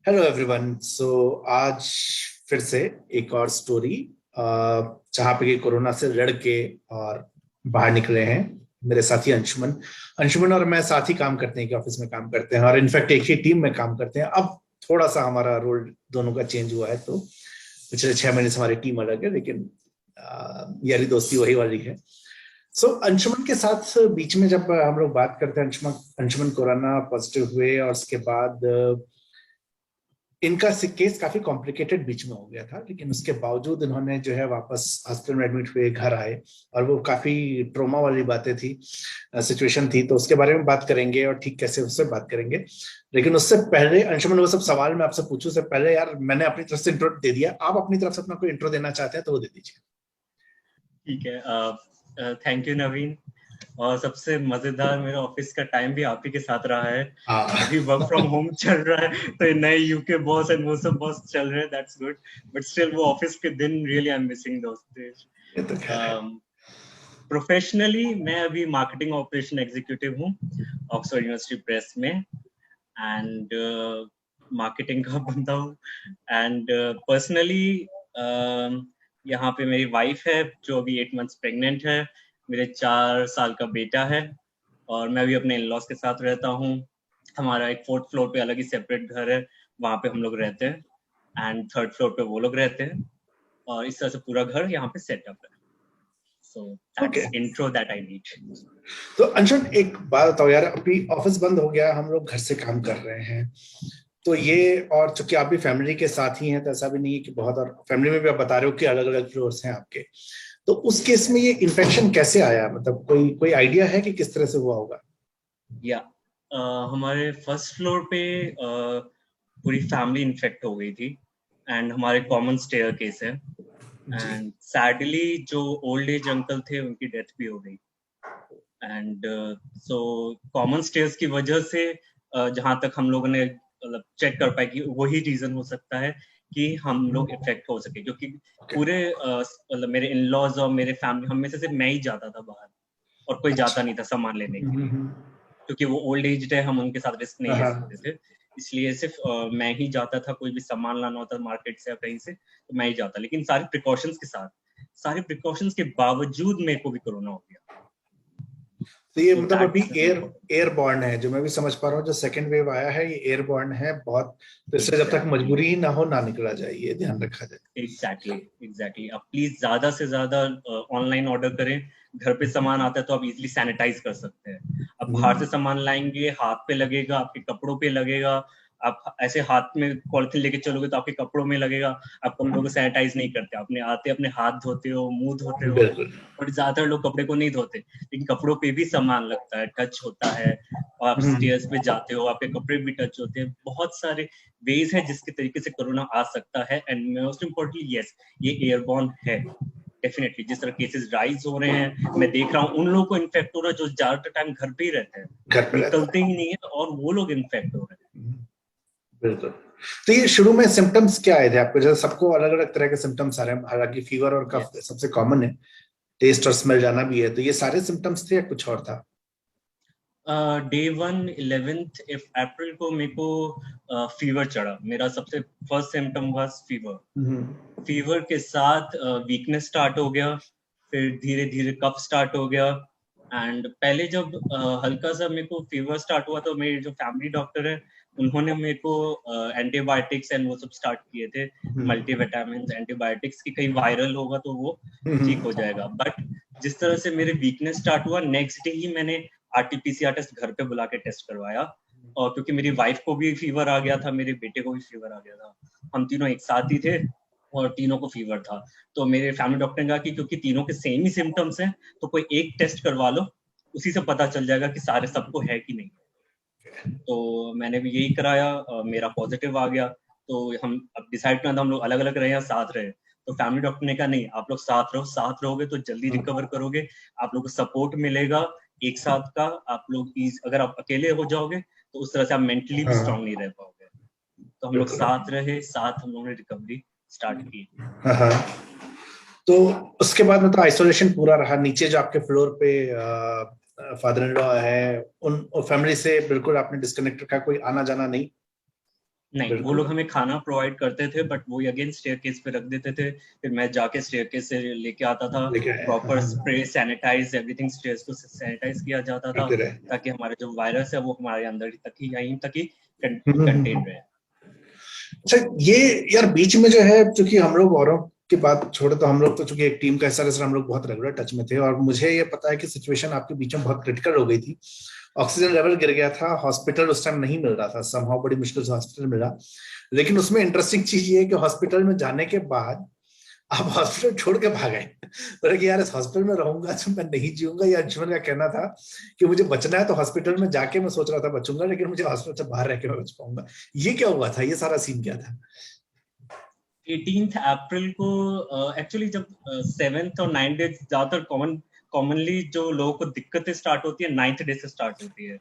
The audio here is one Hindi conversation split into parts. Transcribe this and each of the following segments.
Hello everyone. सो आज फिर से एक और स्टोरी जहाँ पे कि कोरोना से लड़ के और बाहर निकले हैं मेरे साथी अंशुमन। अंशुमन और मैं साथ ही काम करते हैं कि ऑफिस में काम करते हैं और इनफैक्ट एक ही टीम में काम करते हैं। अब थोड़ा सा हमारा रोल दोनों का चेंज हुआ है, तो पिछले 6 महीने से हमारी टीम अलग है, लेकिन यारी दोस्ती वही वाली है। सो अंशुमन के साथ बीच में जब हम लोग बात करते हैं, अंशुमन अंशुमन कोरोना पॉजिटिव हुए और उसके बाद इनका केस काफी कॉम्प्लिकेटेड बीच में हो गया था, लेकिन उसके बावजूद इन्होंने जो है वापस हॉस्पिटल में एडमिट हुए, घर आए। और वो काफी ट्रोमा वाली बातें थी, सिचुएशन थी, तो उसके बारे में बात करेंगे और ठीक कैसे उससे बात करेंगे। लेकिन उससे पहले अंशुमन, वो सब सवाल मैं आपसे पूछूं से पहले, यार मैंने अपनी तरफ से इंट्रो दे दिया, आप अपनी तरफ से अपना कोई इंट्रो देना चाहते हैं तो वो दे दीजिए। ठीक है। थैंक यू नवीन। और सबसे मजेदार मेरा ऑफिस का टाइम भी आप ही के साथ रहा है। अभी वर्क फ्रॉम होम चल रहा है, तो नए यूके बॉस एंड वो सब बॉस चल रहे हैं, दैट्स गुड। बट स्टिल वो ऑफिस के दिन really I am missing those days. ये तो खैर है। प्रोफेशनली मैं अभी मार्केटिंग ऑपरेशन एग्जीक्यूटिव हूँ ऑक्सफोर्ड यूनिवर्सिटी प्रेस में, एंड मार्केटिंग का बंदा हूँ। एंड पर्सनली यहाँ पे मेरी वाइफ है जो अभी 8 मंथ्स प्रेग्नेंट है। मेरे 4 साल का बेटा है और मैं भी अपने इन-लॉज के साथ रहता हूँ। हमारा एक 4th फ्लोर पे अलग ही सेपरेट घर है, वहाँ पे हम लोग रहते हैं एंड 3rd फ्लोर पे वो लोग रहते हैं, और इस तरह से पूरा घर यहाँ पे सेटअप है। So that's okay, intro that I need. तो अंशुमन एक बात बताओ यार, अभी ऑफिस बंद हो गया, हम लोग घर से काम कर रहे हैं, तो ये, और चूंकि आप भी फैमिली के साथ ही हैं, तो ऐसा भी नहीं है कि बहुत, और फैमिली में भी आप बता रहे हो कि अलग अलग फ्लोर्स हैं आपके, तो उस केस में ये इन्फेक्शन कैसे आया? मतलब कोई कोई आइडिया है कि किस तरह से हुआ होगा? या हमारे फर्स्ट फ्लोर पे पूरी फैमिली इन्फेक्ट हो गई थी, एंड हमारे कॉमन स्टेयर केस है, जी। एंड सैडली जो ओल्ड एज अंकल थे उनकी डेथ भी हो गई। एंड सो कॉमन स्टेयर्स की वजह से जहां तक हम लोगों ने मतलब चेक कर पाए कि वही रीजन हो सकता है कि हम लोग इफेक्ट हो सके, क्योंकि ओके। पूरे मतलब मेरे इन लॉज और मेरे फैमिली हम में से सिर्फ मैं ही जाता था बाहर, और कोई जाता अच्छा। नहीं था सामान लेने के लिए, हम्म। क्योंकि वो ओल्ड एज है, हम उनके साथ रिस्क नहीं ले हाँ। सकते थे। इसलिए सिर्फ मैं ही जाता था, कोई भी सामान लाना होता मार्केट से या कहीं से तो मैं ही जाता, लेकिन सारे प्रिकॉशंस के साथ, सारे प्रिकॉशंस के बावजूद मेरे को भी कोरोना हो गया। तो ये सो मतलब अभी दैट्स इम्पोर्टेंट। एयरबॉर्न है, जो मैं भी समझ पा रहा हूँ, जो सेकंड वेव आया है ये एयरबॉर्न है बहुत, तो इससे जब तक एग्जैक्टली, मजबूरी ही ना हो, ना निकला जाए, ये ध्यान रखा जाए। Exactly, exactly. अब प्लीज ज्यादा से ज्यादा ऑनलाइन ऑर्डर करें। घर पे सामान आता है तो आप इजीली सैनिटाइज कर सकते हैं। अब बाहर से सामान लाएंगे, हाथ पे लगेगा, आपके कपड़ों पे लगेगा। आप ऐसे हाथ में पॉलिथीन लेके चलोगे तो आपके कपड़ों में लगेगा। आप कपड़ों को सैनिटाइज नहीं करते, अपने आते अपने हाथ धोते हो, मुंह धोते हो, बिल्कुल। और ज्यादातर लोग कपड़े को नहीं धोते, लेकिन कपड़ों पे भी सामान लगता है, टच होता है। और आप हम्म। स्टेयर्स पे जाते हो, आपके कपड़े भी टच होते हैं। बहुत सारे वेज है जिसके तरीके से कोरोना आ सकता है, एंड मोस्ट इम्पोर्टेंटली यस, ये एयरबॉर्न है डेफिनेटली। जिस तरह केसेस राइज हो रहे हैं, मैं देख रहा हूँ उन लोगों को इन्फेक्ट हो रहा है जो ज्यादातर टाइम घर पे ही रहते हैं, घर पे रहता निकलते है। ही नहीं है, और वो लोग इन्फेक्ट हो रहे हैं। बिल्कुल। तो ये शुरू में सिम्टम्स क्या आए थे आपको? जैसे सबको अलग अलग तरह के सिम्टम्स आ रहे हैं, हालांकि फीवर और कफ यस। सबसे कॉमन है, टेस्ट और स्मेल जाना भी है, तो ये सारे सिम्टम्स थे या कुछ और था? डे 1 11th अप्रैल को मेरे को फीवर चढ़ा। मेरा सबसे first symptom was fever. Hmm. Fever के साथ वीकनेस स्टार्ट हो गया, फिर धीरे धीरे कफ स्टार्ट हो गया। एंड पहले जब हल्का सा मेरे को फीवर स्टार्ट हुआ तो मेरे जो फैमिली डॉक्टर है उन्होंने मेरे को एंटीबायोटिक्स एंड वो सब स्टार्ट किए थे, मल्टीविटामिन एंटीबायोटिक्स, की कहीं वायरल होगा तो वो ठीक हो जाएगा। बट जिस तरह से मेरे वीकनेस स्टार्ट हुआ, नेक्स्ट डे ही मैंने आरटीपीसीआर टेस्ट घर पे बुला के टेस्ट करवाया। और क्योंकि मेरी वाइफ को भी फीवर आ गया था, मेरे बेटे को भी फीवर आ गया था, हम तीनों एक साथ ही थे और तीनों को फीवर था। तो मेरे फैमिली डॉक्टर ने कहा कि क्योंकि तीनों के सेम ही सिम्टम्स हैं तो कोई एक टेस्ट करवा लो, उसी से पता चल जाएगा कि सारे सबको है कि नहीं। तो मैंने भी यही कराया, मेरा पॉजिटिव आ गया। तो हम अब डिसाइड करना था हम लोग अलग अलग रहे या साथ रहे। तो फैमिली डॉक्टर ने कहा नहीं, आप लोग साथ रहो, साथ रहोगे तो जल्दी रिकवर करोगे, आप लोग को सपोर्ट मिलेगा एक साथ का। आप लोग अगर आप अकेले हो जाओगे तो उस तरह से आप मेंटली भी हाँ। स्ट्रांग नहीं रह पाओगे। तो हम लोग बिल्कुल। साथ रहे, साथ हम लोगों ने रिकवरी स्टार्ट की। हाँ हाँ। तो उसके बाद मतलब आइसोलेशन पूरा रहा, नीचे जो आपके फ्लोर पे फादर इन लॉ है, उन फैमिली से बिल्कुल आपने डिस्कनेक्ट रखा, कोई आना जाना नहीं? नहीं, वो बिल्कुल लोग हमें खाना प्रोवाइड करते थे, बट वो अगेन स्टेयरकेस पे रख देते थे, फिर मैं जाके स्टेयरकेस से लेके आता था, लेके आए, प्रॉपर हाँ, स्प्रे, सैनिटाइज, एवरीथिंग, स्टेयर्स को सैनिटाइज किया जाता था, करते रहे। ताकि हमारा जो वायरस है वो हमारे अंदर तक ही, यहीं तक ही हम्म। कंटेन रहे। अच्छा, ये यार बीच में जो है, क्योंकि हम लोग औरों की बात छोड़े तो हम लोग तो चूंकि एक टीम का हिस्सा रहे, हम लोग बहुत रेगुलर टच में थे, और मुझे ये पता है कि सिचुएशन आपके बीच में बहुत क्रिटिकल हो गई थी। ऑक्सीजन लेवल गिर गया था, हॉस्पिटल उस टाइम नहीं मिल रहा था, समहाउ बड़ी मुश्किल से हॉस्पिटल मिला। लेकिन उसमें इंटरेस्टिंग चीज ये है कि हॉस्पिटल में जाने के बाद आप हॉस्पिटल छोड़ के भाग गए। बोले कि यार इस हॉस्पिटल में रहूंगा तो मैं नहीं जीऊंगा। या अंशुमन का कहना था कि मुझे बचना है तो हॉस्पिटल में जाके मैं सोच रहा था बचूंगा, लेकिन मुझे हॉस्पिटल से बाहर रह के मैं बच पाऊंगा। ये क्या हुआ था, ये सारा सीन क्या था? 18 अप्रैल को एक्चुअली जब 7th और 9th डे ज्यादातर कॉमनली जो लोगों को दिक्कतें स्टार्ट होती है 9th डे से स्टार्ट होती है।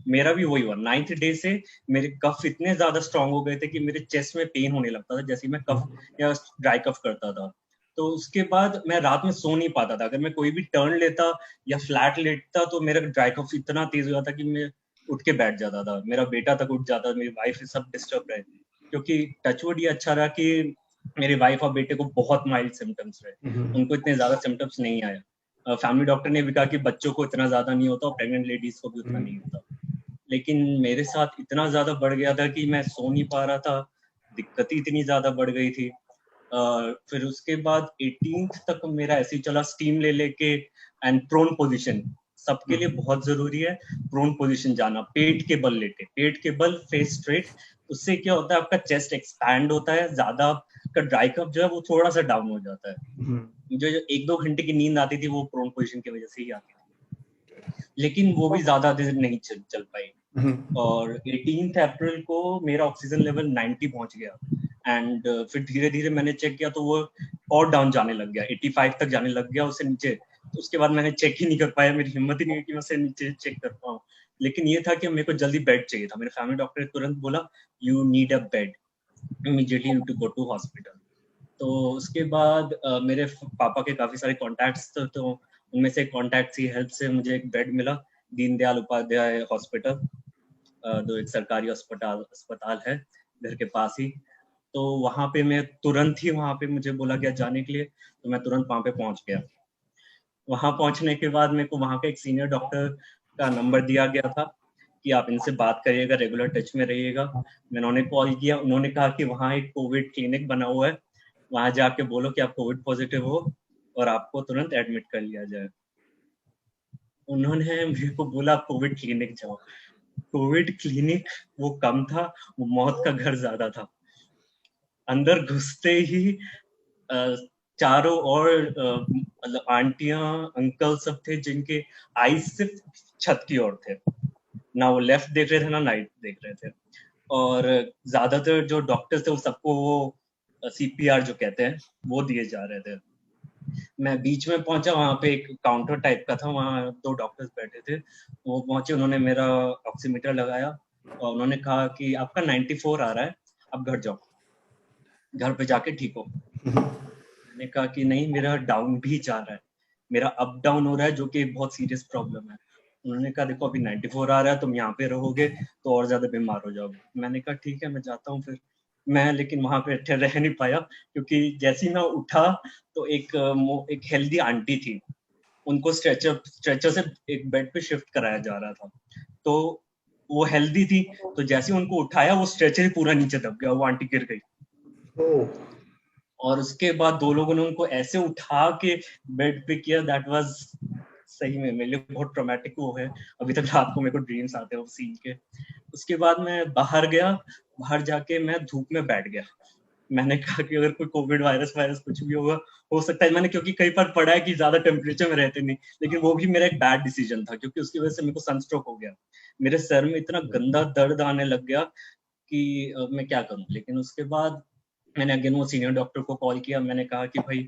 मेरा भी वही हुआ, 9th डे से मेरे कफ इतने ज्यादा स्ट्रांग हो गए थे कि मेरे चेस्ट में पेन होने लगता था जैसे मैं कफ या ड्राई कफ करता था। तो उसके बाद मैं रात में सो नहीं पाता था, अगर मैं कोई भी टर्न लेता या फ्लैट लेटता तो मेरा ड्राई कफ इतना तेज हो जाता कि मैं उठ के बैठ जाता था, मेरा बेटा तक उठ जाता, मेरी वाइफ सब डिस्टर्ब रहे। क्योंकि टचवुड ये अच्छा रहा कि मेरी वाइफ और बेटे को बहुत माइल्ड सिम्टम्स रहे, उनको इतने ज्यादा सिम्टम्स नहीं आया। फैमिली डॉक्टर ने भी कहा कि बच्चों को इतना ज्यादा नहीं होता और प्रेग्नेंट लेडीज को भी उतना नहीं होता, लेकिन मेरे साथ इतना ज्यादा बढ़ गया था कि मैं सो नहीं पा रहा था, दिक्कत ही इतनी ज्यादा बढ़ गई थी। फिर उसके बाद 18th तक मेरा ऐसे ही चला, स्टीम ले लेके, एंड प्रोन पोजीशन सबके लिए बहुत जरूरी है। प्रोन पोजीशन जाना, पेट के बल लेके, पेट के बल, फेस स्ट्रेट, उससे क्या होता है आपका चेस्ट एक्सपैंड होता है, ज्यादा आपका ड्राई कफ जो है वो थोड़ा सा डाउन हो जाता है। मुझे जो 1-2 घंटे की नींद आती थी वो प्रोन पोजीशन की वजह से ही आती थी, लेकिन वो भी ज्यादा देर नहीं चल पाई। और 18 अप्रैल को मेरा ऑक्सीजन लेवल 90 पहुंच गया, एंड फिर धीरे धीरे मैंने चेक किया तो वो और डाउन जाने लग गया, 85 तक जाने लग गया, उससे नीचे। तो उसके बाद मैंने चेक ही नहीं कर पाया, मेरी हिम्मत ही नहीं हुई कि मैं उससे नीचे चेक कर पाऊँ। लेकिन ये था कि मेरे को जल्दी बेड चाहिए था, मेरे फैमिली डॉक्टर ने तुरंत बोला you need a bed, immediately you to go to hospital. तो उसके बाद मेरे पापा के काफी सारे कॉन्टैक्ट्स थे, तो उनमें से कॉन्टैक्ट्स की हेल्प से मुझे एक बेड मिला, दीनदयाल उपाध्याय हॉस्पिटल, जो एक सरकारी अस्पताल है घर के पास ही। तो वहां पे मैं तुरंत ही, वहां पे मुझे बोला गया जाने के लिए, तो मैं तुरंत वहां पे पहुंच गया। वहां पहुंचने के बाद मेरे को वहां का एक सीनियर डॉक्टर का नंबर दिया गया था कि आप इनसे बात करिएगा, रेगुलर टच में रहिएगा। मैंने उन्हें कॉल किया, उन्होंने कहा कि वहाँ एक कोविड क्लिनिक बना हुआ है, वहां जाके बोलो कि आप कोविड पॉजिटिव हो और आपको तुरंत एडमिट कर लिया जाए। उन्होंने मेरे को बोला कोविड क्लिनिक जाओ। कोविड क्लिनिक वो कम था, वो मौत का घर ज्यादा था। अंदर घुसते ही अ, चारों ओर मतलब आंटियां अंकल सब थे जिनके आईज सिर्फ छत की ओर थे, ना वो लेफ्ट देख रहे थे ना राइट देख रहे थे। और ज्यादातर जो डॉक्टर्स थे वो सबको वो सीपीआर जो कहते हैं वो दिए जा रहे थे। मैं बीच में पहुंचा, वहां पे एक काउंटर टाइप का था, वहां 2 डॉक्टर्स बैठे थे, वो पहुंचे, उन्होंने मेरा ऑक्सीमीटर लगाया और उन्होंने कहा कि आपका 94 आ रहा है, आप घर जाओ, घर पे जाके ठीक हो। मैंने कहा कि नहीं, मेरा डाउन भी जा रहा है, मेरा अप डाउन हो रहा है, जो कि एक बहुत सीरियस प्रॉब्लम है। उन्होंने कहा देखो अभी 94 आ रहा है, तुम यहाँ पे रहोगे तो और ज्यादा बीमार हो जाओगे। मैंने कहा ठीक है मैं जाता हूँ फिर। मैं लेकिन वहां पे रह नहीं पाया, क्योंकि जैसे ही मैं उठा तो एक हेल्दी आंटी थी, उनको स्ट्रेचर से एक बेड पे शिफ्ट कराया जा रहा था। तो वो हेल्दी थी, तो जैसे ही उनको उठाया वो स्ट्रेचर ही पूरा नीचे दब गया, वो आंटी गिर गई। और उसके बाद 2 लोगों ने उनको ऐसे उठा के बेड पे किया, दैट वाज सही में मेरे लिए बहुत ट्रॉमेटिक वो है, अभी तक रात को मेरे को ड्रीम्स आते हैं उस सीन के। उसके बाद मैं बाहर गया, बाहर जाके मैं धूप में बैठ गया। मैंने कहा कि अगर कोई कोविड वायरस वायरस कुछ भी होगा, हो सकता है, मैंने क्योंकि कई बार पढ़ा है कि ज्यादा टेम्परेचर में रहते नहीं, लेकिन वो भी मेरा एक बैड डिसीजन था, क्योंकि उसकी वजह से मेरे को सनस्ट्रोक हो गया, मेरे सर में इतना गंदा दर्द आने लग गया कि मैं क्या करूं। लेकिन उसके बाद मैंने अगेन वो सीनियर डॉक्टर को कॉल किया, मैंने कहा कि भाई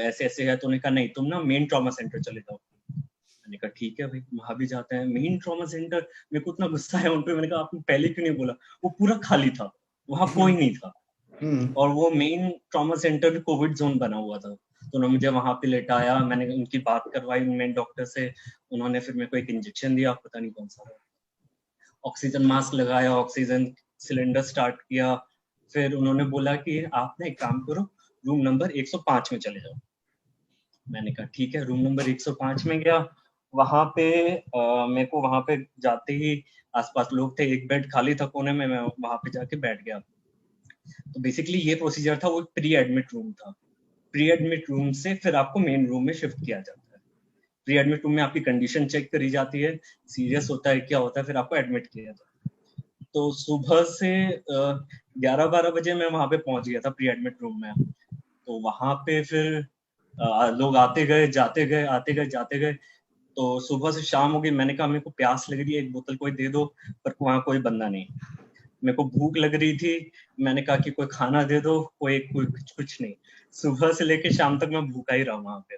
ऐसे ऐसे है, तो उन्होंने कहा नहीं तुम ना मेन ट्रॉमा सेंटर चले जाओ। मैंने कहा ठीक है भाई, वहां भी जाते हैं। मेन ट्रॉमा सेंटर, मेरे को इतना गुस्सा है उन पे, मैंने कहा आपने पहले क्यों नहीं बोला, वो पूरा खाली था, वहां कोई नहीं था। और वो मेन ट्रॉमा सेंटर भी कोविड जोन बना हुआ था, तो उन्होंने मुझे वहां पे लेटाया, मैंने उनकी बात करवाई मेन डॉक्टर से, उन्होंने फिर मेरे को एक इंजेक्शन दिया, पता नहीं कौन सा, ऑक्सीजन मास्क लगाया, ऑक्सीजन सिलेंडर स्टार्ट किया। फिर उन्होंने बोला कि आप ना एक काम करो, रूम नंबर 105 में चले जाओ। मैंने कहा ठीक है, रूम नंबर 105 में गया। वहां पे मेरे को वहां पे जाते ही आसपास लोग थे, एक बेड खाली था कोने में, मैं वहां पे जाके बैठ गया। तो बेसिकली ये प्रोसीजर था, वो प्री एडमिट रूम था। प्री एडमिट रूम से फिर आपको मेन रूम में शिफ्ट किया जाता है। प्री एडमिट रूम में आपकी कंडीशन चेक करी जाती है, सीरियस होता है क्या होता है, फिर आपको एडमिट किया जाता है। तो सुबह से 11-12 बजे मैं वहां पे पहुंच गया था प्री एडमिट रूम में। तो वहां पे फिर लोग आते गए जाते गए, आते गए जाते गए। तो सुबह से शाम हो गई, मैंने कहा मेरे को प्यास लग रही है, एक बोतल कोई दे दो, पर वहाँ कोई बंदा नहीं। मेरे को भूख लग रही थी, मैंने कहा कि कोई खाना दे दो, कोई कुछ नहीं। सुबह से लेके शाम तक मैं भूखा ही रहा वहां पे,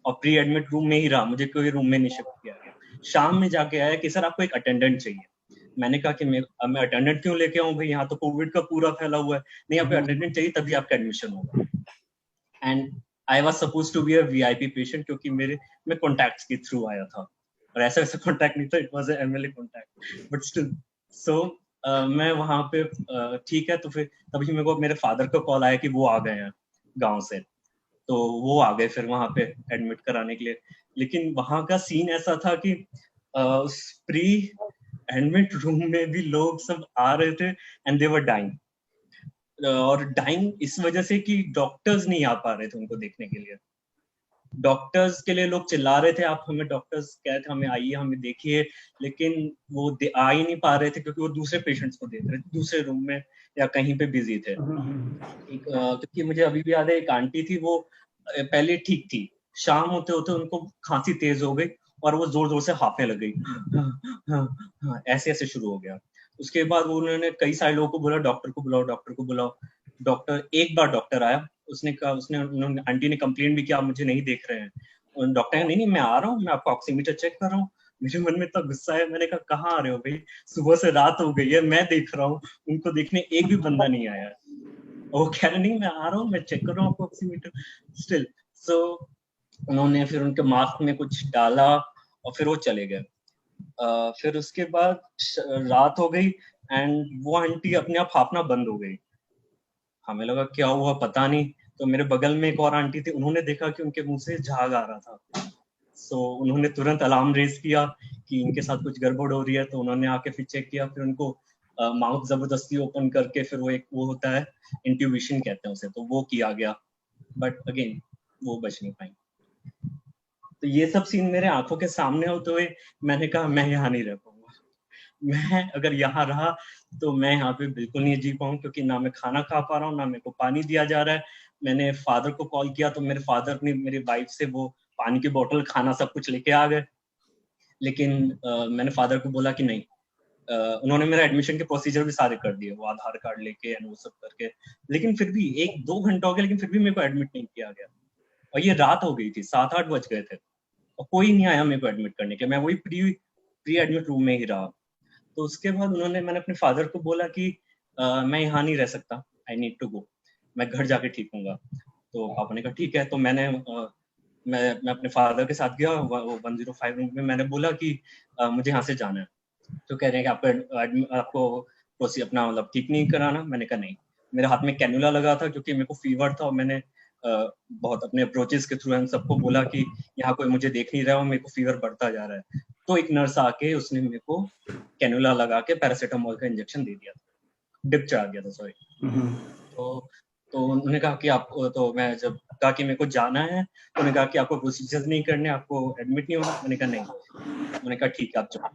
और प्री एडमिट रूम में ही रहा, मुझे कोई रूम में नहीं शिफ्ट किया गया। शाम में जाके आया कि सर आपको एक अटेंडेंट चाहिए। मैंने कहा कि मैं अटेंडेंट क्यों लेके आऊं भाई, यहाँ तो कोविड का पूरा फैला हुआ है। नहीं, आपको अटेंडेंट चाहिए तभी आपका एडमिशन होगा। And I was suppose to be a VIP patient, क्योंकि मैं कॉन्टैक्ट्स के थ्रू आया था, और ऐसा वैसा कॉन्टैक्ट नहीं था, it was MLA contact, but still. So मैं वहां पे ठीक है, तो फिर तभी मेरे को मेरे फादर का कॉल आया कि वो आ गए हैं गांव से। तो वो आ गए फिर वहां पे एडमिट कराने के लिए। लेकिन वहां का सीन ऐसा था कि उस प्री एडमिट रूम में भी लोग सब आ रहे थे एंड दे वर डाइंग। और डाइंग इस वजह से कि डॉक्टर्स नहीं आ पा रहे थे उनको देखने के लिए। डॉक्टर्स के लिए लोग चिल्ला रहे थे, आप हमें, डॉक्टर्स कह थे हमें आइए हमें देखिए, लेकिन वो आ ही नहीं पा रहे थे, क्योंकि वो दूसरे पेशेंट्स को देख रहे थे दूसरे रूम में या कहीं पे बिजी थे। क्योंकि मुझे अभी भी याद है, एक आंटी थी, वो पहले ठीक थी, शाम होते होते उनको खांसी तेज हो गई और वो जोर जोर से हाफने लग गई, ऐसे ऐसे शुरू हो गया। उसके बाद उन्होंने कई सारे लोगों को बोला डॉक्टर को बुलाओ, डॉक्टर को बुलाओ। डॉक्टर, एक बार डॉक्टर आया, उसने कहा, आंटी ने कंप्लेन भी किया मुझे नहीं देख रहे हैं। डॉक्टर नहीं नहीं मैं आ रहा हूँ, मैं आपका ऑक्सीमीटर चेक कर रहा हूँ। मेरे मन में इतना गुस्सा है, मैंने कहा कहाँ आ रहे हो भाई, सुबह से रात हो गई है, मैं देख रहा हूँ, उनको देखने एक भी बंदा नहीं आया। वो कह रहे नहीं मैं आ रहा हूँ, मैं चेक कर रहा हूँ आपको ऑक्सीमीटर। स्टिल सो उन्होंने फिर उनके मास्क में कुछ डाला और फिर वो चले गए। फिर उसके बाद रात हो गई एंड वो आंटी अपने आप हाफना बंद हो गई। हमें लगा क्या हुआ पता नहीं। तो मेरे बगल में एक और आंटी थी, उन्होंने देखा कि उनके मुंह से झाग आ रहा था। सो उन्होंने तुरंत अलार्म रेज किया कि इनके साथ कुछ गड़बड़ हो रही है। तो उन्होंने आके फिर चेक किया, फिर उनको माउथ जबरदस्ती ओपन करके फिर वो होता है इंट्यूबिशन कहते हैं उसे, तो वो किया गया। बट अगेन वो बच नहीं पाई। तो ये सब सीन मेरे आंखों के सामने होते हुए मैंने कहा मैं यहाँ नहीं रह पाऊंगा। मैं अगर यहाँ रहा तो मैं यहाँ पे बिल्कुल नहीं जी पाऊँ, क्योंकि ना मैं खाना खा पा रहा हूँ, ना मेरे को पानी दिया जा रहा है। मैंने फादर को कॉल किया तो मेरे फादर ने मेरी वाइफ से वो पानी की बोतल, खाना सब कुछ लेके आ गए। लेकिन मैंने फादर को बोला कि नहीं। उन्होंने मेरा एडमिशन के प्रोसीजर भी सारे कर दिए, वो आधार कार्ड लेके एंड वो सब करके। लेकिन फिर भी 1-2 घंटा हो गया, लेकिन फिर भी मेरे को एडमिट नहीं किया गया। और ये रात हो गई थी, 7-8 बज गए थे, और कोई नहीं आया मेरे को एडमिट करने के लिए। मैं वही प्री प्री एडमिट रूम में ही रहा। तो उसके बाद मैंने अपने फादर को बोला कि मैं यहाँ नहीं रह सकता, आई नीड टू गो, मैं घर जाके ठीक हूँगा। तो पापा ने कहा ठीक है। तो मैं अपने फादर के साथ गया वो 105 रूम में। मैंने बोला कि मुझे यहाँ से जाना है। तो कह रहे हैं कि आपको अपना मतलब ठीक नहीं कराना। मैंने कहा नहीं। मेरे हाथ में कैनुला लगा था क्योंकि मेरे को फीवर था, और मैंने बहुत अपने अप्रोचेस के थ्रू सबको बोला कि यहाँ कोई मुझे देख नहीं रहा है और मेरे को फीवर बढ़ता जा रहा है। तो एक नर्स आके उसने मेरे को कैनुला लगा के पैरासीटामोल का इंजेक्शन दे दिया था, डिप चढ़ा दिया था, सॉरी। तो उन्होंने कहा कि आप, तो मैं जब कहा कि मेरे को जाना है, तो उन्होंने कहा कि आपको प्रोसीजर नहीं करने, आपको एडमिट नहीं होना। मैंने कहा नहीं। उन्होंने कहा ठीक है आप जाओ।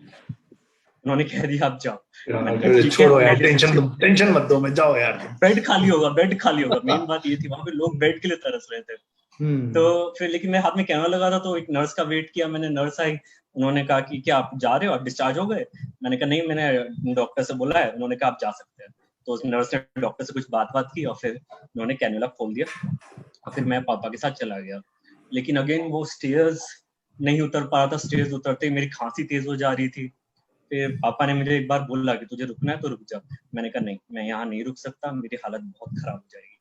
उन्होंने कह दिया आप जाओ। मैंने कहा ठीक है, छोड़ो यार, मैं टेंशन मत दो, मैं जाओ यार। बेड खाली होगा, बेड खाली होगा, मेन बात ये थी, वहां पे लोग बेड के लिए तरस रहे थे। तो फिर लेकिन मेरे हाथ में कैमरा लगा था, तो एक नर्स का वेट किया मैंने। नर्स आई, उन्होंने कहा कि क्या आप जा रहे हो, आप डिस्चार्ज हो गए। मैंने कहा नहीं, मैंने डॉक्टर से बोला है। उन्होंने कहा आप जा सकते हैं। तो उस नर्स ने डॉक्टर से कुछ बात की और फिर उन्होंने कैनुला खोल दिया, और फिर मैं पापा के साथ चला गया। लेकिन अगेन वो स्टेयर्स नहीं उतर पा रहा था, स्टेयर्स उतरते ही मेरी खांसी तेज हो जा रही थी। फिर पापा ने मुझे एक बार बोला कि तुझे रुकना है तो रुक जा। मैंने कहा नहीं, मैं यहाँ नहीं रुक सकता, मेरी हालत बहुत खराब हो जाएगी।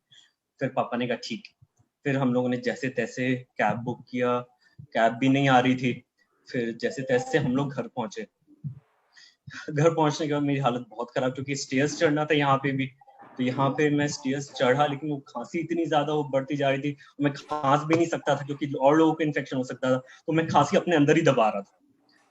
फिर पापा ने कहा ठीक। फिर हम लोगों ने जैसे तैसे कैब बुक किया, कैब भी नहीं आ रही थी। फिर जैसे तैसे हम लोग घर पहुंचे। घर पहुंचने के बाद मेरी हालत बहुत खराब, क्योंकि स्टेयर्स चढ़ना था यहाँ पे भी। तो यहाँ पे मैं स्टेयर्स चढ़ा, लेकिन वो खांसी इतनी ज्यादा वो बढ़ती जा रही थी, मैं खांस भी नहीं सकता था क्योंकि और लोगों को इन्फेक्शन हो सकता था। तो मैं खांसी अपने अंदर ही दबा रहा था,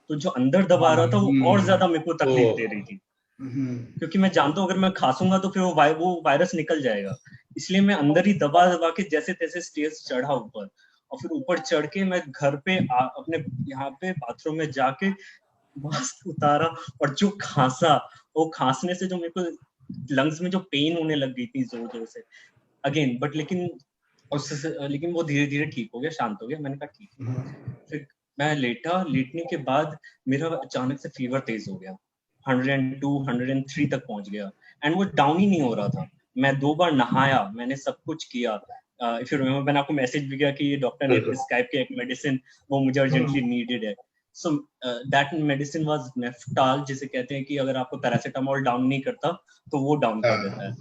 तो जो अंदर दबा रहा था वो और ज्यादा मेरे को तकलीफ दे रही थी, क्योंकि मैं जानता हूँ अगर मैं खांसूंगा तो फिर वो वायरस निकल जाएगा। इसलिए मैं अंदर ही दबा दबा के जैसे तैसे स्टेयर्स चढ़ा ऊपर, और फिर ऊपर चढ़ के मैं घर पे अपने यहाँ पे बाथरूम में जाके मास्क उतारा, और जो खांसा, वो खांसने से जो मेरे को लंग्स में जो पेन होने लग गई थी जोर जोर से अगेन, बट लेकिन उससे लेकिन वो धीरे धीरे ठीक हो गया, शांत हो गया। मैंने कहा ठीक है। फिर मैं लेटा, लेटने के बाद मेरा अचानक से फीवर तेज हो गया, 102 103 तक पहुंच गया, एंड वो डाउन ही नहीं हो रहा था। मैं 2 बार नहाया, मैंने सब कुछ किया। इफ यू रिमेम्बर, मैंने आपको मैसेज भी किया कि ये डॉक्टर ने प्रिस्क्राइब किया एक मेडिसिन, वो मुझे अर्जेंटली नीडेड है। सो दैट मेडिसिन वाज नेफ्टाल, जिसे कहते हैं कि अगर आपको पैरासीटामोल डाउन नहीं करता तो वो डाउन कर देता है।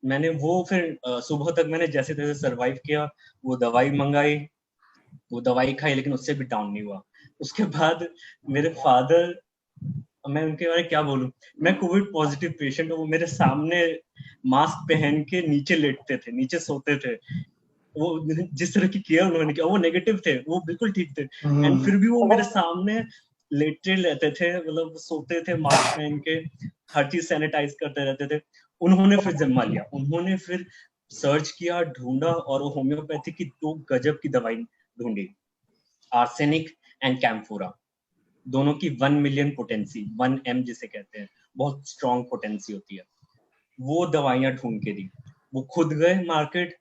मैंने वो फिर सुबह तक मैंने जैसे तैसे सरवाइव किया, वो दवाई मंगाई, वो दवाई खाई, लेकिन उससे भी डाउन नहीं हुआ। उसके बाद मेरे फादर, मैं उनके बारे में क्या बोलूं, मैं कोविड पॉजिटिव पेशेंट हूँ, वो मेरे सामने मास्क पहन के नीचे लेटते थे, नीचे सोते थे। वो जिस तरह की केयर उन्होंने किया, वो नेगेटिव थे, वो बिल्कुल ठीक थे, एंड फिर भी वो मेरे सामने लेटे रहते थे, मतलब सोते थे मास्क पहन के, हर चीज सैनिटाइज करते रहते थे। उन्होंने फिर जिम्मा लिया, उन्होंने फिर सर्च किया, ढूंढा, और वो होम्योपैथी की 2 गजब की दवाई ढूंढी, आर्सेनिक एंड कैम्फोरा। दोनों की 1 मिलियन पोटेंसी, 1M जिसे कहते हैं, बहुत स्ट्रॉन्ग पोटेंसी होती है। वो दवाइयां ढूंढ के दी। वो खुद गए मार्केट,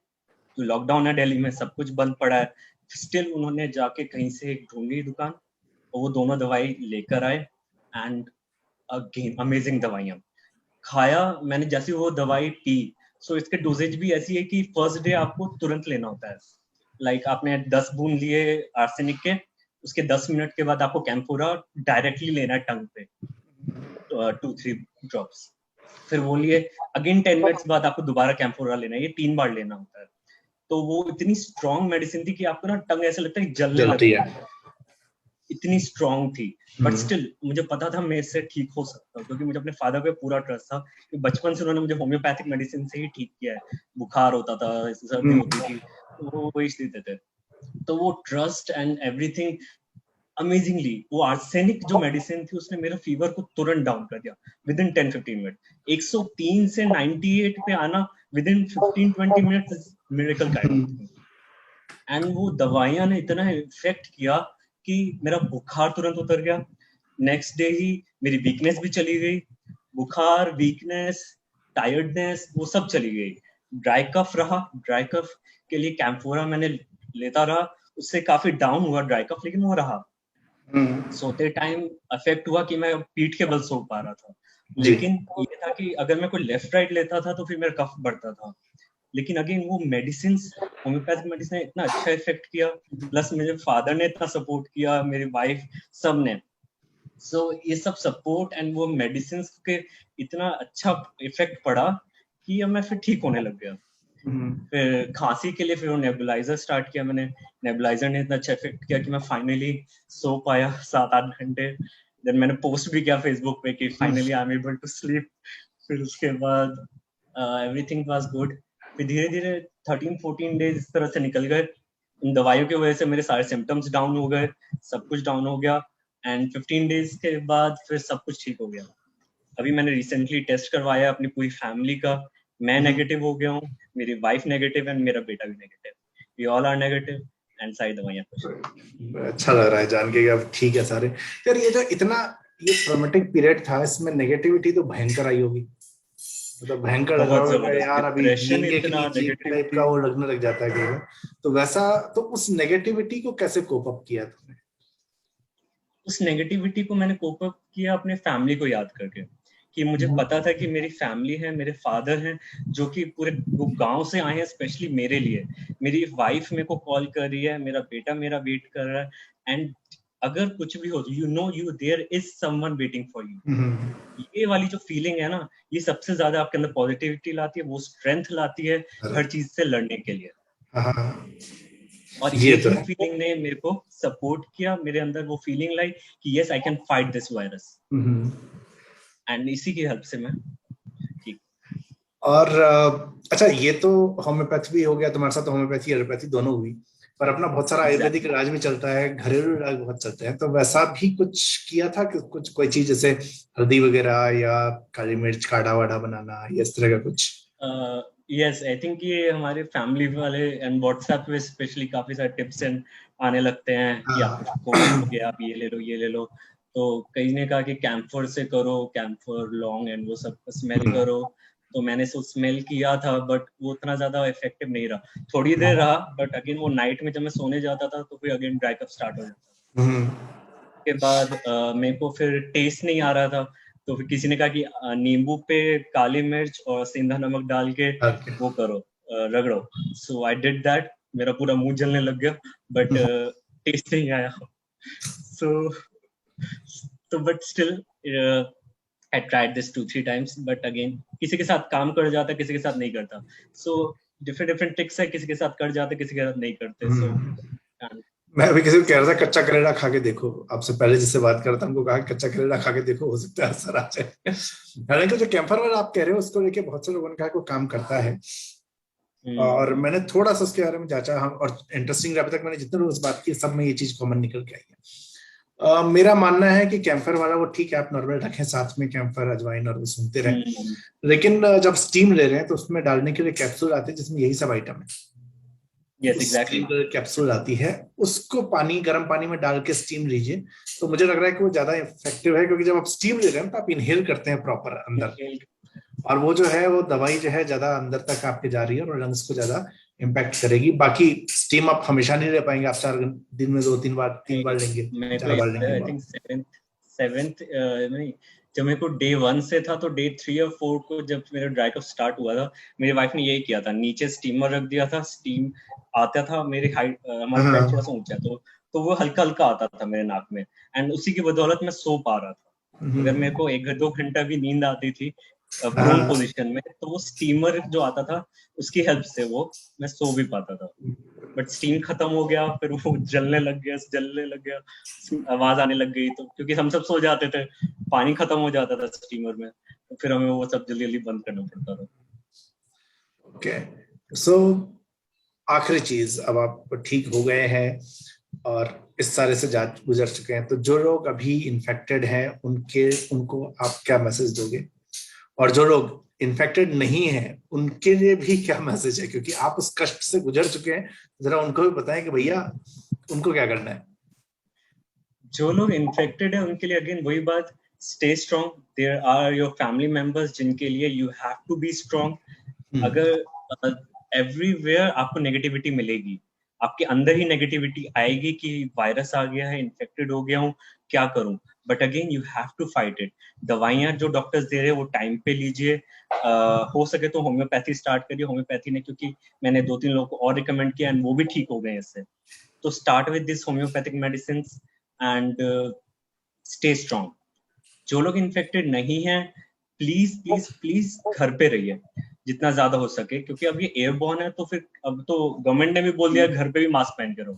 लॉकडाउन है दिल्ली में, सब कुछ बंद पड़ा है, स्टिल उन्होंने जाके कहीं से एक ढूंढी दुकान, और वो दोनों दवाई लेकर आए, एंड अगेन अमेजिंग दवाइयां खाया मैंने। जैसे वो दवाई पी, सो इसके डोजेज भी ऐसी है कि फर्स्ट डे आपको तुरंत लेना होता है, लाइक आपने 10 बूंद लिए आर्सेनिक के, उसके 10 मिनट के बाद आपको कैम्फोरा डायरेक्टली लेना है टंग पे, 2-3 ड्रॉप्स। फिर वो लिए, अगेन 10 मिनट्स बाद आपको दोबारा कैम्फोरा लेना है, ये 3 बार लेना होता है। तो वो इतनी स्ट्रॉन्ग मेडिसिन थी कि आपको ना टंग ऐसा लगता है जलने लगती है, इतनी स्ट्रॉन्ग थी। बट स्टिल मुझे पता था मैं इससे ठीक हो सकता हूँ, क्योंकि मुझे अपने फादर पे पूरा ट्रस्ट था कि बचपन से उन्होंने मुझे होम्योपैथिक मेडिसिन से ही ठीक किया है। बुखार होता था, सर्दी होती थी, तो वो वही देते थे। तो वो ट्रस्ट एंड एवरीथिंग, अमेजिंगली वो आर्सेनिक जो मेडिसिन थी उसने मेरा फीवर को तुरंत डाउन कर दिया, विद इन 10-15 मिनट। 103 से 98 पे आना with in 15-20 minute, miracle kind of thing. And वो दवाइयां ने इतना इफेक्ट किया कि मेरा बुखार तुरंत उतर गया। नेक्स्ट डे ही मेरी वीकनेस भी चली गई, बुखार, वीकनेस, टायर्डनेस, वो सब चली गई। ड्राई कफ रहा, ड्राई कफ के लिए कैम्फोरा मैंने लेता रहा, उससे काफी डाउन हुआ ड्राई कफ, लेकिन वो रहा। सोते टाइम अफेक्ट हुआ कि मैं पीठ के बल सो पा रहा था, लेकिन ये था कि अगर मैं कोई लेफ्ट राइट लेता था तो फिर मेरा कफ बढ़ता था। लेकिन अगेन वो मेडिसिन, होम्योपैथिक मेडिसिन ने इतना अच्छा इफेक्ट किया, प्लस मेरे फादर ने इतना सपोर्ट किया, मेरी वाइफ, सब ने। सो ये सब सपोर्ट एंड वो मेडिसिन के इतना अच्छा इफेक्ट पड़ा कि अब मैं फिर ठीक होने लग गया। फिर खांसी के लिए फिर वो नेबुलाइजर स्टार्ट किया मैंने, नेबुलाइजर ने इतना अच्छा इफेक्ट किया कि मैं फाइनली सो पाया 7-8 घंटे। देन मैंने पोस्ट भी किया फेसबुक पे कि finally I am able to sleep. फिर उसके बाद एवरीथिंग वाज गुड। फिर धीरे धीरे 13-14 डेज इस तरह से निकल गए। उन दवाइयों की वजह से मेरे सारे सिम्टम्स डाउन हो गए, सब कुछ डाउन हो गया, एंड 15 डेज के बाद फिर सब कुछ ठीक हो गया। अभी मैंने रिसेंटली टेस्ट करवाया अपनी पूरी फैमिली का, मैं नेगेटिव हो गया हूँ, मेरी वाइफ नेगेटिव है, मेरा बेटा भी negative, we all are negative, and सारी दवाइयां कुछ। अच्छा लग रहा है जान के कि अब ठीक है सारे। यार ये जो इतना ये ट्रॉमेटिक पीरियड था, इसमें नेगेटिविटी तो भयंकर आई होगी, मतलब भयंकर लगा बहुत होगा जबरदस्त यार अभी डिप्रेशन, जिएंगे कि इतना नहीं जिएंगे टाइप का नेगेटिविटी। वो लगने लग जाता है कई बार। तो वैसा, तो उस नेगेटिविटी को कैसे कोप अप किया तुमने? उस नेगेटिविटी को मैंने कोप अप किया अपने फैमिली को याद करके, कि मुझे पता था कि मेरी फैमिली है, मेरे फादर हैं जो कि पूरे वो गांव से आए हैं स्पेशली मेरे लिए, मेरी वाइफ मेरे को कॉल कर रही है, मेरा बेटा मेरा वेट कर रहा है, एंड अगर कुछ भी हो, you know you there is someone waiting for you. ये वाली जो फीलिंग है ना, ये सबसे ज्यादा आपके अंदर पॉजिटिविटी लाती है, वो स्ट्रेंथ लाती है हर चीज से लड़ने के लिए। हाँ, और ये ये तो गुड है। फीलिंग ने मेरे को सपोर्ट किया, मेरे अंदर वो फीलिंग लाई कि yes I can fight this virus, and इसी की हेल्प से मैं ठीक। और अच्छा, ये तो होम्योपैथी भी हो गया तुम्हारे साथ, होम्योपैथी एलोपैथी दोनों हुई, पर अपना बहुत सारा आयुर्वेदिक इलाज भी चलता है, घरेलू इलाज बहुत चलते हैं, तो वैसा भी कुछ किया था कि कुछ कोई चीज जैसे हल्दी वगैरह या काली मिर्च काढ़ा वाढ़ा बनाना या इस तरह का कुछ? यस आई थिंक ये हमारे फैमिली वाले एंड व्हाट्सएप पे स्पेशली काफी सारे टिप्स एंड आने लगते हैं कि हाँ। आप कोविड हो गया, आप ये ले लो ये ले लो। तो कई ने कहा कि कैम्फर से करो, कैम्फर लौंग एंड वो सब स्मेल करो। तो मैंने सो स्मेल किया था, बट वो उतना ज्यादा इफेक्टिव नहीं रहा, थोड़ी देर रहा, बट अगेन वो नाइट में जब मैं सोने जाता था तो फिर अगेन ड्राई कफ स्टार्ट हो जाता था। हम्म। के बाद मेरे को फिर टेस्ट नहीं आ रहा था, तो फिर किसी ने कहा कि नींबू पे काली मिर्च और सेंधा नमक डाल के ओके। वो करो, रगड़ो। सो आई डिड दैट, मेरा पूरा मुंह जलने लग गया, बट टेस्ट नहीं आया। सो तो but still I tried this 2-3 times, but again किसी के साथ काम कर जाता, किसी के साथ नहीं करता। सो डिफरेंट डिफरेंट ट्रिक्स है, किसी के साथ कर जाते, किसी के साथ नहीं करते। सो मैं अभी किसी को कह रहा था कच्चा करेला खा के देखो, आपसे पहले जिससे बात कर रहा था उनको कहा कि कच्चा करेला खा के देखो, हो सकता है असर आ जाए। हालांकि जो कैंफर वाला आप कह रहे हो उसको लेके बहुत से लोगों ने कहा कि वो काम करता है, और मैंने थोड़ा सा उसके बारे में जांचा, हम और इंटरेस्टिंग, अभी तक मैंने जितने लोग इस बात की सब में ये चीज कॉमन निकल के आई है। मेरा मानना है कि कैंफर वाला वो ठीक है, आप नॉर्मल रखें साथ में कैंफर अजवाइन और वो सुनते रहें, लेकिन जब स्टीम ले रहे हैं तो उसमें डालने के लिए कैप्सूल आते हैं जिसमें यही सब आइटम है। यस एग्जैक्टली कैप्सूल आती है, उसको पानी, गर्म पानी में डाल के स्टीम लीजिए, तो मुझे लग रहा है कि वो ज्यादा इफेक्टिव है, क्योंकि जब आप स्टीम ले रहे हैं तो आप इनहेल करते हैं प्रॉपर अंदर, और वो जो है वो दवाई जो है ज्यादा अंदर तक आपके जा रही है और लंग्स को ज्यादा इम्पैक्ट करेगी। बाकी स्टीम आप हमेशा नहीं ले पाएंगे, आप 4 दिन में 2-3 बार, 3 बार लेंगे, मेरे को 4 बार याद है लेंगे आई बार। थिंक सेवेंथ नहीं, जब मेरे को डे 1 से था तो डे 3 और 4 को जब मेरा ड्राई कफ स्टार्ट हुआ था, मेरी वाइफ ने यही किया था, नीचे स्टीमर रख दिया था, स्टीम आता था, मेरी हाइट, हमारा बेड थोड़ा सा ऊंचा है, तो वो हल्का हल्का आता था मेरे नाक में, एंड उसी की बदौलत मैं सो पा रहा था। अगर मेरे को 1-2 घंटा भी नींद आती थी प्रोन पोजीशन में, तो वो स्टीमर जो आता था उसकी हेल्प से वो मैं सो भी पाता था। बट स्टीम खत्म हो गया, फिर वो जलने लग गया, आवाज आने लग गई, तो क्योंकि हम सब सो जाते थे, पानी खत्म हो जाता था स्टीमर में, तो फिर हमें वो सब जल्दी जल्दी बंद करना पड़ता था। ओके, सो आखिरी चीज, अब आप ठीक हो गए हैं और इस सारे से जा गुजर चुके हैं, तो जो लोग अभी इन्फेक्टेड हैं उनको आप क्या मैसेज दोगे, और जो लोग इन्फेक्टेड नहीं हैं उनके लिए भी क्या मैसेज है, क्योंकि आप उस कष्ट से गुजर चुके हैं, जरा उनको भी बताएं कि भैया उनको क्या करना है। जो लोग इन्फेक्टेड है उनके लिए अगेन वही बात, stay strong, there are your family members जिनके लिए you have to be strong. अगर एवरीवेयर आपको नेगेटिविटी मिलेगी, आपके अंदर ही नेगेटिविटी आएगी कि वायरस आ गया है, इन्फेक्टेड हो गया हूँ, क्या करूं, but again you have to fight it. दवाइयां जो डॉक्टर्स दे रहे हैं वो टाइम पे लीजिए, हो सके तो होम्योपैथी स्टार्ट करिए, होम्योपैथी ने क्योंकि मैंने 2-3 लोगों को और रिकमेंड किया एंड वो भी ठीक हो गए इससे। तो start with this homeopathic medicine and stay strong. जो लोग इन्फेक्टेड नहीं हैं, प्लीज प्लीज प्लीज घर पे रहिए जितना ज्यादा हो सके, क्योंकि अब ये एयरबॉर्न है, तो फिर अब तो गवर्नमेंट ने भी बोल दिया घर पे भी मास्क पहन के रहो,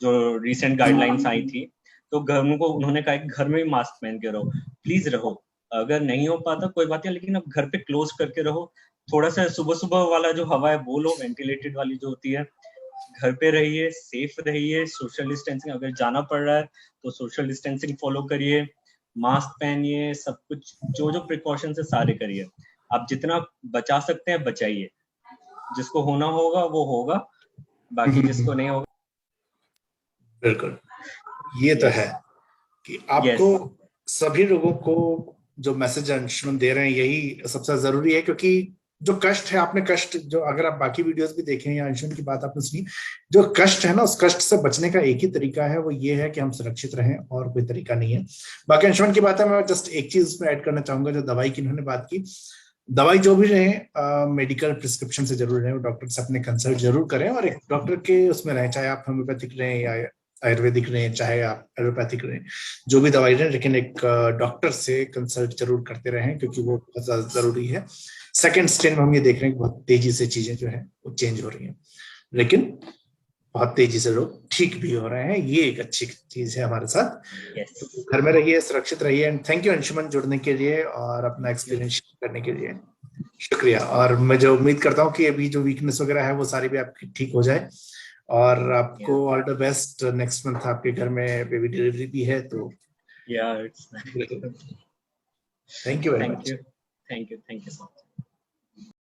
जो रिसेंट गाइडलाइंस आई थी, तो घर को उन्होंने कहा कि घर में भी मास्क पहन के रहो, प्लीज रहो। अगर नहीं हो पाता कोई बात नहीं, लेकिन अब घर पे क्लोज करके रहो, थोड़ा सा सुबह सुबह वाला जो हवा है वो लो, वेंटिलेटेड वाली जो होती है, घर पे रहिए, सेफ रहिए, सोशल डिस्टेंसिंग, अगर जाना पड़ रहा है तो सोशल डिस्टेंसिंग फॉलो करिए, मास्क पहनिए, सब कुछ जो जो प्रिकॉशंस है सारे करिए, आप जितना बचा सकते हैं बचाइए, जिसको होना होगा वो होगा, बाकी जिसको नहीं होगा। बिल्कुल, ये तो यस है कि आपको यस सभी लोगों को जो मैसेज अंशुमन दे रहे हैं यही सबसे जरूरी है, क्योंकि जो कष्ट है, आपने कष्ट जो, अगर आप बाकी वीडियोस भी देखें या अंशुमन की बात आपने सुनी, जो कष्ट है ना, उस कष्ट से बचने का एक ही तरीका है, वो ये है कि हम सुरक्षित रहें, और कोई तरीका नहीं है। बाकी अंशुमन की बात है, मैं जस्ट एक चीज उसमें ऐड करना चाहूंगा, जो दवाई की इन्होंने बात की, दवाई जो भी रहे मेडिकल प्रिस्क्रिप्शन से जरूर रहे, डॉक्टर से अपने कंसल्ट जरूर करें, और एक डॉक्टर के उसमें रहें, चाहे आप होम्योपैथिक रहें या आयुर्वेदिक रहें, चाहे आप एलोपैथिक रहें, जो भी दवाई रहें, लेकिन एक डॉक्टर से कंसल्ट जरूर करते रहें, क्योंकि वो बहुत ज्यादा जरूरी है। सेकेंड स्टेज में हम ये देख रहे हैं कि बहुत तेजी से चीजें जो है वो चेंज हो रही हैं, लेकिन बहुत तेजी से लोग ठीक भी हो रहे हैं, ये एक अच्छी चीज है हमारे साथ। यस, तो घर में रहिए, सुरक्षित रहिए, एंड थैंक यू अंशुमन जुड़ने के लिए और अपना एक्सपीरियंस शेयर करने के लिए। शुक्रिया। और मैं जो उम्मीद करता हूँ कि अभी जो वीकनेस वगैरह है वो सारी भी आपकी ठीक हो जाए, और आपको all the best. Next month आपके घर में बेबी डिलीवरी भी है, तो या it's thank you very thank much. You, thank you, thank you so much.